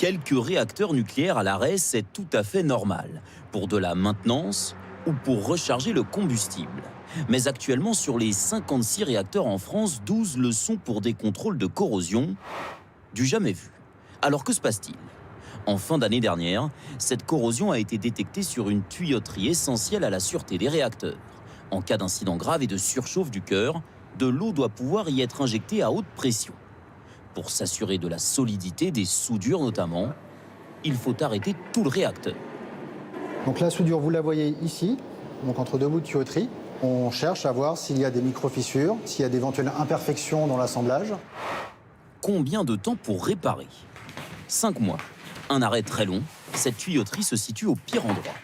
Quelques réacteurs nucléaires à l'arrêt, c'est tout à fait normal, pour de la maintenance ou pour recharger le combustible. Mais actuellement, sur les 56 réacteurs en France, 12 le sont pour des contrôles de corrosion du jamais vu. Alors que se passe-t-il? En fin d'année dernière, cette corrosion a été détectée sur une tuyauterie essentielle à la sûreté des réacteurs. En cas d'incident grave et de surchauffe du cœur, de l'eau doit pouvoir y être injectée à haute pression. Pour s'assurer de la solidité des soudures notamment, il faut arrêter tout le réacteur. Donc la soudure, vous la voyez ici, donc entre deux bouts de tuyauterie. On cherche à voir s'il y a des micro-fissures, s'il y a d'éventuelles imperfections dans l'assemblage. Combien de temps pour réparer? 5 mois. Un arrêt très long, cette tuyauterie se situe au pire endroit.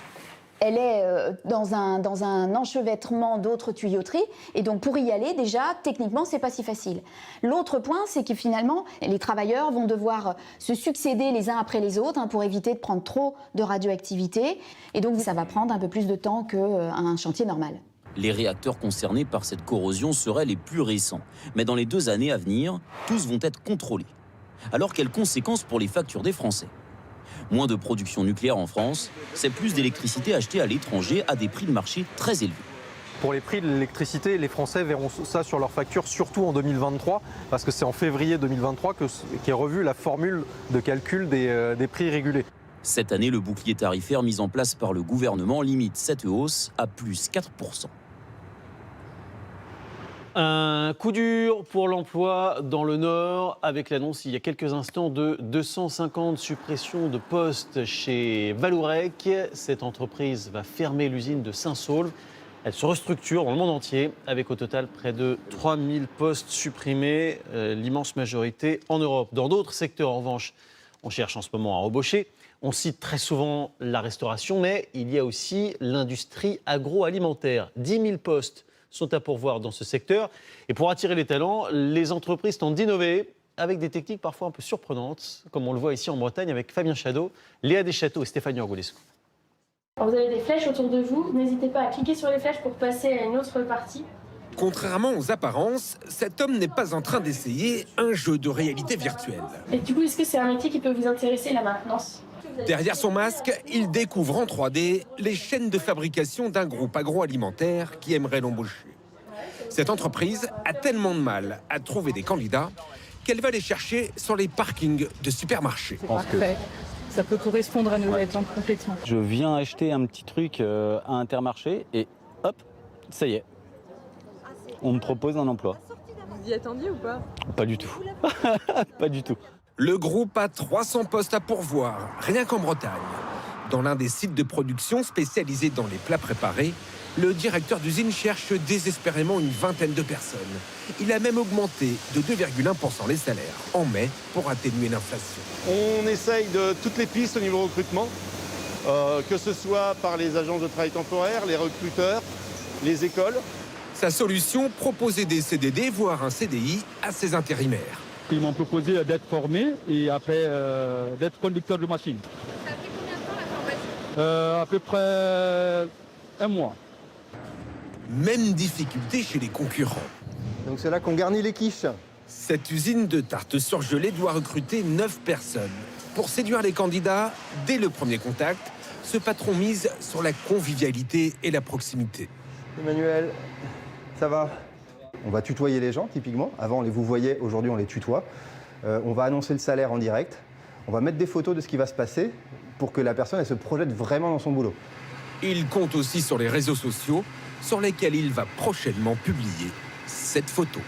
Elle est dans un enchevêtrement d'autres tuyauteries. Et donc, pour y aller, déjà, techniquement, c'est pas si facile. L'autre point, c'est que finalement, les travailleurs vont devoir se succéder les uns après les autres pour éviter de prendre trop de radioactivité. Et donc, ça va prendre un peu plus de temps qu'un chantier normal. Les réacteurs concernés par cette corrosion seraient les plus récents. Mais dans les 2 années à venir, tous vont être contrôlés. Alors, quelles conséquences pour les factures des Français? Moins de production nucléaire en France, c'est plus d'électricité achetée à l'étranger à des prix de marché très élevés. Pour les prix de l'électricité, les Français verront ça sur leurs factures, surtout en 2023, parce que c'est en février 2023 qu'est revue la formule de calcul des prix régulés. Cette année, le bouclier tarifaire mis en place par le gouvernement limite cette hausse à plus 4%. Un coup dur pour l'emploi dans le Nord, avec l'annonce il y a quelques instants de 250 suppressions de postes chez Vallourec. Cette entreprise va fermer l'usine de Saint-Saulve. Elle se restructure dans le monde entier, avec au total près de 3000 postes supprimés, l'immense majorité en Europe. Dans d'autres secteurs, en revanche, on cherche en ce moment à embaucher. On cite très souvent la restauration, mais il y a aussi l'industrie agroalimentaire. 10 000 postes sont à pourvoir dans ce secteur. Et pour attirer les talents, les entreprises tentent d'innover avec des techniques parfois un peu surprenantes, comme on le voit ici en Bretagne avec Fabien Chadot, Léa Deschâteaux et Stéphanie Orgolescu. Vous avez des flèches autour de vous, n'hésitez pas à cliquer sur les flèches pour passer à une autre partie. Contrairement aux apparences, cet homme n'est pas en train d'essayer un jeu de réalité virtuelle. Et du coup, est-ce que c'est un métier qui peut vous intéresser, la maintenance? Derrière son masque, il découvre en 3D les chaînes de fabrication d'un groupe agroalimentaire qui aimerait l'embaucher. Cette entreprise a tellement de mal à trouver des candidats qu'elle va les chercher sur les parkings de supermarchés. Parfait. Ça peut correspondre à nos attentes complètement. Je viens acheter un petit truc à Intermarché et hop, ça y est. On me propose un emploi. Vous y attendiez ou pas? Pas du tout. Pas du tout. Le groupe a 300 postes à pourvoir, rien qu'en Bretagne. Dans l'un des sites de production spécialisés dans les plats préparés, le directeur d'usine cherche désespérément une vingtaine de personnes. Il a même augmenté de 2,1% les salaires en mai pour atténuer l'inflation. On essaye de toutes les pistes au niveau recrutement, que ce soit par les agences de travail temporaire, les recruteurs, les écoles. Sa solution, proposer des CDD, voire un CDI à ses intérimaires. Ils m'ont proposé d'être formé et après d'être conducteur de machine. Ça a pris combien de temps la formation? À peu près 1 mois. Même difficulté chez les concurrents. Donc c'est là qu'on garnit les quiches. Cette usine de tartes surgelées doit recruter 9 personnes. Pour séduire les candidats, dès le premier contact, ce patron mise sur la convivialité et la proximité. Emmanuel, ça va? On va tutoyer les gens, typiquement. Avant, on les vous voyait, aujourd'hui, on les tutoie. On va annoncer le salaire en direct. On va mettre des photos de ce qui va se passer pour que la personne elle se projette vraiment dans son boulot. Il compte aussi sur les réseaux sociaux, sur lesquels il va prochainement publier cette photo.